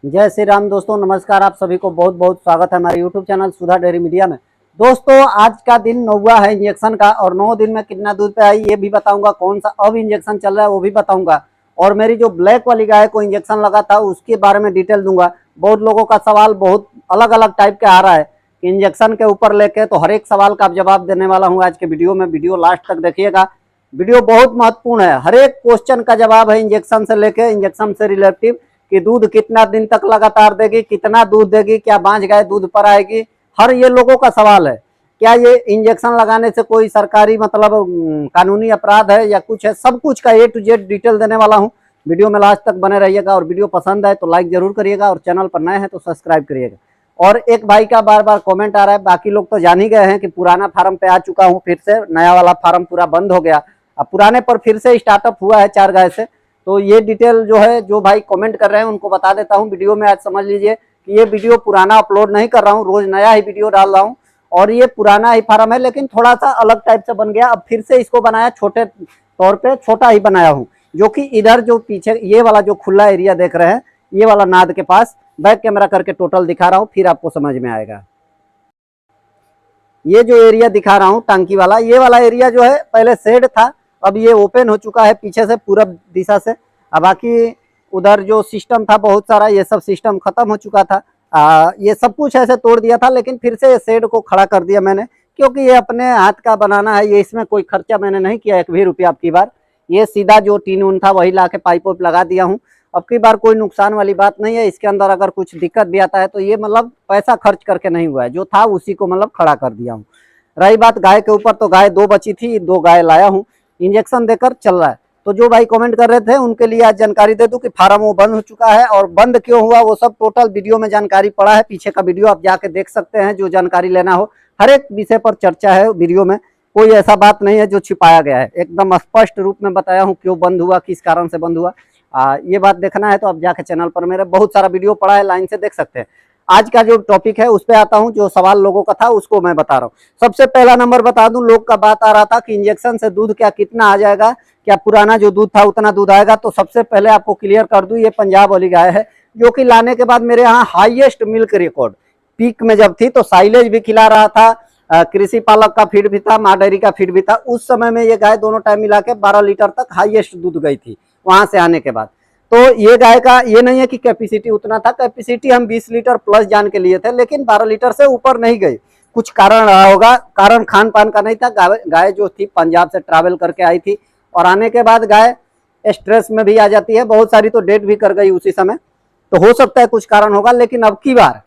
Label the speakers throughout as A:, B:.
A: जय श्री राम दोस्तों, नमस्कार। आप सभी को बहुत बहुत स्वागत है हमारे यूट्यूब चैनल सुधा डेयरी मीडिया में। दोस्तों, आज का दिन 9वां है इंजेक्शन का और 9 दिन में कितना दूध पे आई ये भी बताऊंगा। कौन सा अब इंजेक्शन चल रहा है वो भी बताऊंगा। और मेरी जो ब्लैक वाली गाय को इंजेक्शन लगा था उसके बारे में डिटेल दूंगा। बहुत लोगों का सवाल बहुत अलग अलग टाइप का आ रहा है कि इंजेक्शन के ऊपर लेके, तो हर एक सवाल का जवाब देने वाला हूँ आज के वीडियो में। वीडियो लास्ट तक देखिएगा। वीडियो बहुत महत्वपूर्ण है। हर एक क्वेश्चन का जवाब है इंजेक्शन से लेके, इंजेक्शन से रिलेटिव कि दूध कितना दिन तक लगातार देगी, कितना दूध देगी, क्या बांझ गाय दूध पर आएगी। हर ये लोगों का सवाल है। क्या ये इंजेक्शन लगाने से कोई सरकारी मतलब कानूनी अपराध है या कुछ है, सब कुछ का A to Z डिटेल देने वाला हूँ। वीडियो में लास्ट तक बने रहिएगा और वीडियो पसंद आए तो लाइक जरूर करिएगा और चैनल पर नए हैं तो सब्सक्राइब करिएगा। और एक भाई का बार बार कमेंट आ रहा है, बाकी लोग तो जान ही गए हैं कि पुराना फार्म पे आ चुका हूँ, फिर से नया वाला फार्म पूरा बंद हो गया। अब पुराने पर फिर से स्टार्टअप हुआ है 4 गाय से। तो ये डिटेल जो है, जो भाई कमेंट कर रहे हैं उनको बता देता हूँ वीडियो में। आज समझ लीजिए कि ये वीडियो पुराना अपलोड नहीं कर रहा हूँ, रोज नया ही वीडियो डाल रहा हूँ। और ये पुराना ही फार्म है लेकिन थोड़ा सा अलग टाइप से बन गया। अब फिर से इसको बनाया, छोटे तौर पे छोटा ही बनाया हूँ। जो कि इधर जो पीछे ये वाला जो खुला एरिया देख रहे हैं, ये वाला नाद के पास बैक कैमरा करके टोटल दिखा रहा हूँ, फिर आपको समझ में आएगा। ये जो एरिया दिखा रहा हूँ टांकी वाला, ये वाला एरिया जो है पहले शेड था, अब ये ओपन हो चुका है पीछे से पूरब दिशा से। अब बाकी उधर जो सिस्टम था बहुत सारा, ये सब सिस्टम खत्म हो चुका था। ये सब कुछ ऐसे तोड़ दिया था, लेकिन फिर से शेड को खड़ा कर दिया मैंने, क्योंकि ये अपने हाथ का बनाना है। ये इसमें कोई खर्चा मैंने नहीं किया एक भी रुपया। अब की बार ये सीधा जो टीन ऊन था वही ला के पाइप वाइप लगा दिया हूँ। अब की बार कोई नुकसान वाली बात नहीं है। इसके अंदर अगर कुछ दिक्कत भी आता है तो ये मतलब पैसा खर्च करके नहीं हुआ है, जो था उसी को मतलब खड़ा कर दिया हूँ। रही बात गाय के ऊपर, तो गाय 2 बची थी, 2 गाय लाया हूँ, इंजेक्शन देकर चल रहा है। तो जो भाई कमेंट कर रहे थे उनके लिए आज जानकारी दे दूं कि फार्म वो बंद हो चुका है, और बंद क्यों हुआ वो सब टोटल वीडियो में जानकारी पड़ा है। पीछे का वीडियो आप जाके देख सकते हैं, जो जानकारी लेना हो। हर एक विषय पर चर्चा है वीडियो में, कोई ऐसा बात नहीं है जो छिपाया गया है। एकदम स्पष्ट रूप में बताया हूँ क्यों बंद हुआ, किस कारण से बंद हुआ। ये बात देखना है तो आप जाके चैनल पर मेरे बहुत सारा वीडियो पड़ा है, लाइन से देख सकते हैं। आज का जो टॉपिक है उस पर आता हूँ। जो सवाल लोगों का था उसको मैं बता रहा हूँ। सबसे पहला नंबर बता दूं, लोग का बात आ रहा था कि इंजेक्शन से दूध क्या कितना आ जाएगा, क्या पुराना जो दूध था उतना दूध आएगा। तो सबसे पहले आपको क्लियर कर दूं, ये पंजाब वाली गाय है, जो कि लाने के बाद मेरे यहाँ हाईएस्ट मिल्क रिकॉर्ड। पीक में जब थी तो साइलेज भी खिला रहा था, कृषि पालक का फीड भी था, माँ डेयरी का फीड भी था। उस समय में ये गाय दोनों टाइम मिला के 12 लीटर तक हाईएस्ट दूध गई थी वहां से आने के बाद। तो ये गाय का ये नहीं है कि कैपेसिटी उतना था, कैपेसिटी हम 20 लीटर प्लस जान के लिए थे, लेकिन 12 लीटर से ऊपर नहीं गई। कुछ कारण रहा होगा, कारण खान पान का नहीं था। गाय जो थी पंजाब से ट्रैवल करके आई थी, और आने के बाद गाय स्ट्रेस में भी आ जाती है, बहुत सारी तो डेट भी कर गई उसी समय। तो हो सकता है कुछ कारण होगा। लेकिन अब की बार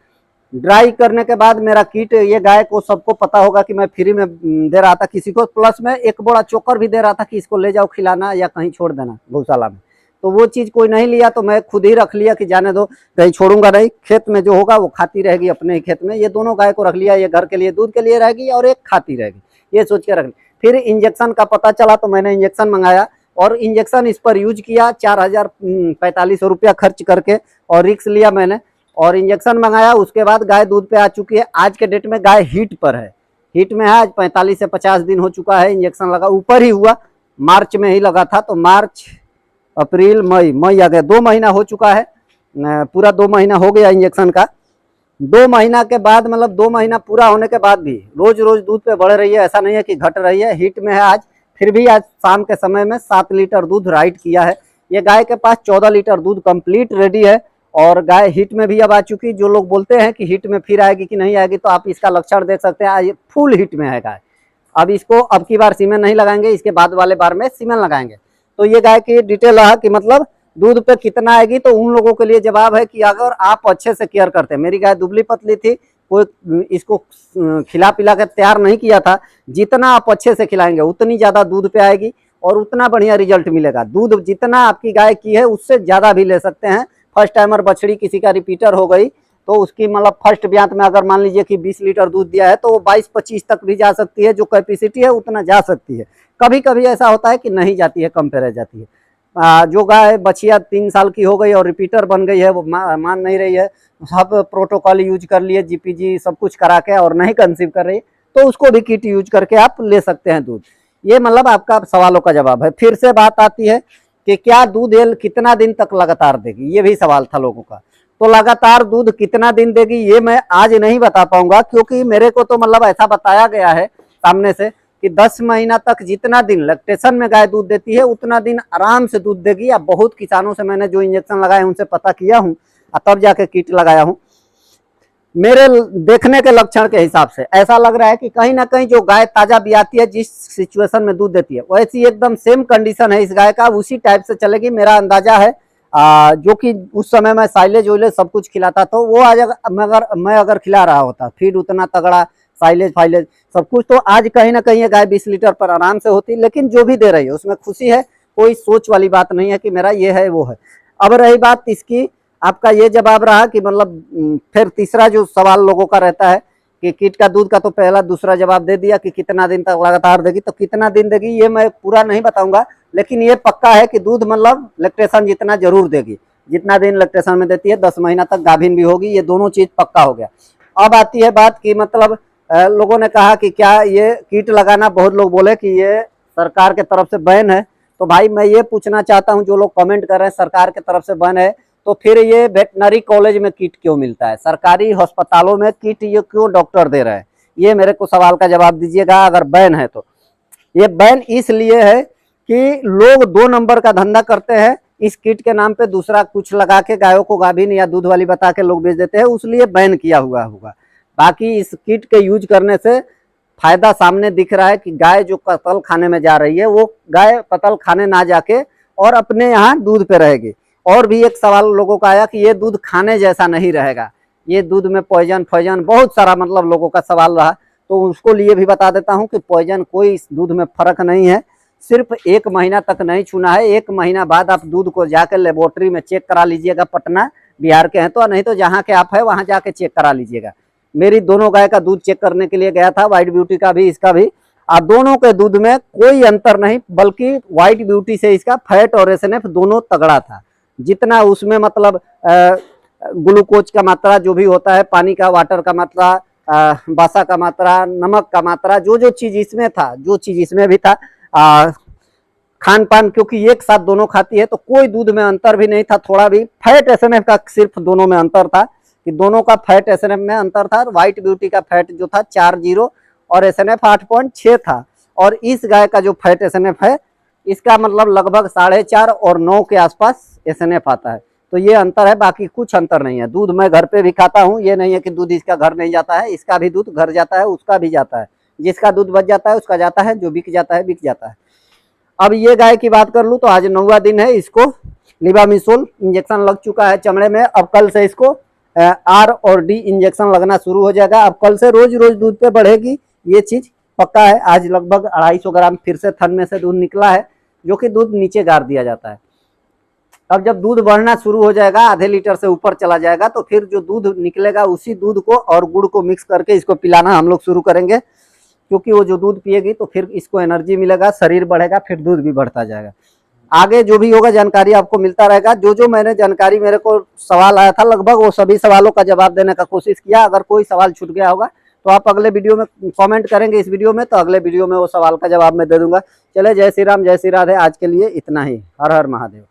A: ड्राई करने के बाद मेरा किट, ये गाय को सबको पता होगा कि मैं फ्री में दे रहा था किसी को, प्लस में एक बोरा चोकर भी दे रहा था कि इसको ले जाओ खिलाना या कहीं छोड़ देना गौशाला में। तो वो चीज कोई नहीं लिया, तो मैं खुद ही रख लिया कि जाने दो, कहीं छोड़ूंगा नहीं। खेत में जो होगा वो खाती रहेगी अपने ही खेत में। ये दोनों गाय को रख लिया, ये घर के लिए दूध के लिए रहेगी और एक खाती रहेगी, ये सोच के रख लिया। फिर इंजेक्शन का पता चला तो मैंने इंजेक्शन मंगाया और इंजेक्शन इस पर यूज किया, 4045 रुपया खर्च करके, और रिक्स लिया मैंने और इंजेक्शन मंगाया। उसके बाद गाय दूध पे आ चुकी है। आज के डेट में गाय हीट पर है, हीट में है। आज 45 से 50 दिन हो चुका है इंजेक्शन लगा, ऊपर ही हुआ। मार्च में ही लगा था, तो मार्च अप्रैल मई आ गया, 2 महीना हो चुका है। पूरा 2 महीना हो गया इंजेक्शन का। 2 महीना के बाद मतलब 2 महीना पूरा होने के बाद भी रोज रोज दूध पे बढ़ रही है, ऐसा नहीं है कि घट रही है। हीट में है आज, फिर भी आज शाम के समय में 7 लीटर दूध राइट किया है। ये गाय के पास 14 लीटर दूध कंप्लीट रेडी है, और गाय हीट में भी अब आ चुकी। जो लोग बोलते हैं कि हीट में फिर आएगी कि नहीं आएगी, तो आप इसका लक्षण देख सकते हैं, ये फुल हीट में है गाय। अब इसको अब की बार सीमेन नहीं लगाएंगे, इसके बाद वाले बार में सीमेन लगाएंगे। तो ये गाय की डिटेल रहा कि मतलब दूध पे कितना आएगी। तो उन लोगों के लिए जवाब है कि अगर आप अच्छे से केयर करते हैं, मेरी गाय दुबली पतली थी, कोई इसको खिला पिला कर तैयार नहीं किया था। जितना आप अच्छे से खिलाएंगे उतनी ज्यादा दूध पे आएगी और उतना बढ़िया रिजल्ट मिलेगा। दूध जितना आपकी गाय की है उससे ज्यादा भी ले सकते हैं। फर्स्ट टाइमर बछड़ी किसी का रिपीटर हो गई तो उसकी मतलब फर्स्ट ब्यात में अगर मान लीजिए कि 20 लीटर दूध दिया है, तो वो 22-25 तक भी जा सकती है। जो कैपेसिटी है उतना जा सकती है। कभी कभी ऐसा होता है कि नहीं जाती है, कम पे रह जाती है। जो गाय बछिया 3 साल की हो गई और रिपीटर बन गई है, वो मान नहीं रही है, सब प्रोटोकॉल यूज कर लिए, जीपीजी सब कुछ करा के, और नहीं कंसीव कर रही, तो उसको भी किट यूज करके आप ले सकते हैं दूध। ये मतलब आपका सवालों का जवाब है। फिर से बात आती है कि क्या दूध कितना दिन तक लगातार देगी, ये भी सवाल था लोगों का। तो लगातार दूध कितना दिन देगी ये मैं आज नहीं बता पाऊंगा, क्योंकि मेरे को तो मतलब ऐसा बताया गया है सामने से कि 10 महीना तक जितना दिन लैक्टेशन में गाय दूध देती है उतना दिन आराम से दूध देगी। अब बहुत किसानों से मैंने जो इंजेक्शन लगाए उनसे पता किया हूँ तब जाके किट लगाया हूँ। मेरे देखने के लक्षण के हिसाब से ऐसा लग रहा है कि कहीं ना कहीं जो गाय ताजा बियाती है, जिस सिचुएशन में दूध देती है वैसी एकदम सेम कंडीशन है इस गाय का, उसी टाइप से चलेगी मेरा अंदाजा है। जो कि उस समय मैं साइलेज वाइलेज सब कुछ खिलाता, तो वो आज मैं अगर खिला रहा होता फीड उतना तगड़ा साइलेज फाइलेज सब कुछ, तो आज कहीं ना कहीं ये गाय 20 लीटर पर आराम से होती। लेकिन जो भी दे रही है उसमें खुशी है, कोई सोच वाली बात नहीं है कि मेरा ये है वो है। अब रही बात इसकी, आपका ये जवाब रहा कि मतलब फिर तीसरा जो सवाल लोगों का रहता है कि कीट का दूध का तो पहला दूसरा जवाब दे दिया कि कितना दिन तक लगातार देगी, तो कितना दिन देगी ये मैं पूरा नहीं बताऊंगा, लेकिन ये पक्का है कि दूध मतलब लैक्टेशन जितना जरूर देगी, जितना दिन लैक्टेशन में देती है 10 महीना तक गाभिन भी होगी, ये दोनों चीज पक्का हो गया। अब आती है बात कि मतलब लोगों ने कहा कि क्या ये कीट लगाना, बहुत लोग बोले कि ये सरकार के तरफ से बैन है। तो भाई मैं ये पूछना चाहता हूँ, जो लोग कमेंट कर रहे हैं सरकार की तरफ से बैन है, तो फिर ये वेटनरी कॉलेज में किट क्यों मिलता है, सरकारी अस्पतालों में किट ये क्यों डॉक्टर दे रहे हैं, ये मेरे को सवाल का जवाब दीजिएगा अगर बैन है तो। ये बैन इसलिए है कि लोग 2 नंबर का धंधा करते हैं, इस किट के नाम पे दूसरा कुछ लगा के गायों को गाभिन या दूध वाली बता के लोग बेच देते हैं, उसलिए बैन किया हुआ होगा। बाकी इस किट के यूज करने से फायदा सामने दिख रहा है कि गाय जो कतल खाने में जा रही है वो गाय कतल खाने ना जाके और अपने यहाँ दूध पे रहेगी। और भी एक सवाल लोगों का आया कि ये दूध खाने जैसा नहीं रहेगा, ये दूध में पॉइजन फॉइजन बहुत सारा मतलब लोगों का सवाल रहा, तो उसको लिए भी बता देता हूँ कि पॉइजन कोई इस दूध में फर्क नहीं है। सिर्फ 1 महीना तक नहीं छूना है, 1 महीना बाद आप दूध को जाकर लेबोरेटरी में चेक करा लीजिएगा, पटना बिहार के हैं तो, नहीं तो जहाँ के आप है वहाँ जाके चेक करा लीजिएगा। मेरी दोनों गाय का दूध चेक करने के लिए गया था, व्हाइट ब्यूटी का भी इसका भी, दोनों के दूध में कोई अंतर नहीं, बल्कि व्हाइट ब्यूटी से इसका फैट और एसएनएफ दोनों तगड़ा था। जितना उसमें मतलब ग्लूकोज का मात्रा जो भी होता है, पानी का वाटर का मात्रा, बासा का मात्रा, नमक का मात्रा, जो चीज इसमें था जो चीज इसमें भी था, खान पान क्योंकि एक साथ दोनों खाती है तो कोई दूध में अंतर भी नहीं था थोड़ा भी। फैट एसएनएफ का सिर्फ दोनों में अंतर था कि दोनों का फैट एसएनएफ में अंतर था। व्हाइट ब्यूटी का फैट जो था 40 और एसएनएफ 8.6 था, और इस गाय का जो फैट एसएनएफ है इसका मतलब लगभग 4.5 और 9 के आसपास एसएनएफ आता है। तो ये अंतर है, बाकी कुछ अंतर नहीं है। दूध मैं घर पे भी खाता हूँ, ये नहीं है कि दूध इसका घर नहीं जाता है, इसका भी दूध घर जाता है, उसका भी जाता है, जिसका दूध बच जाता है उसका जाता है, जो बिक जाता है बिक जाता है। अब ये गाय की बात कर लूँ तो आज 9वां दिन है, इसको लिबामिसोल इंजेक्शन लग चुका है चमड़े में। अब कल से इसको आर और डी इंजेक्शन लगना शुरू हो जाएगा। अब कल से रोज रोज दूध पे बढ़ेगी, ये चीज पक्का है। आज लगभग 250 ग्राम फिर से थन में से दूध निकला है, जो कि दूध नीचे गाड़ दिया जाता है। अब जब दूध बढ़ना शुरू हो जाएगा, आधे लीटर से ऊपर चला जाएगा, तो फिर जो दूध निकलेगा उसी दूध को और गुड़ को मिक्स करके इसको पिलाना हम लोग शुरू करेंगे, क्योंकि वो जो दूध पिएगी तो फिर इसको एनर्जी मिलेगा, शरीर बढ़ेगा, फिर दूध भी बढ़ता जाएगा। आगे जो भी होगा जानकारी आपको मिलता रहेगा। जो मैंने जानकारी, मेरे को सवाल आया था लगभग वो सभी सवालों का जवाब देने का कोशिश किया। अगर कोई सवाल छूट गया होगा तो आप अगले वीडियो में कमेंट करेंगे इस वीडियो में, तो अगले वीडियो में वो सवाल का जवाब मैं दे दूंगा। चले, जय श्री राम, जय श्री राधे। आज के लिए इतना ही। हर हर महादेव।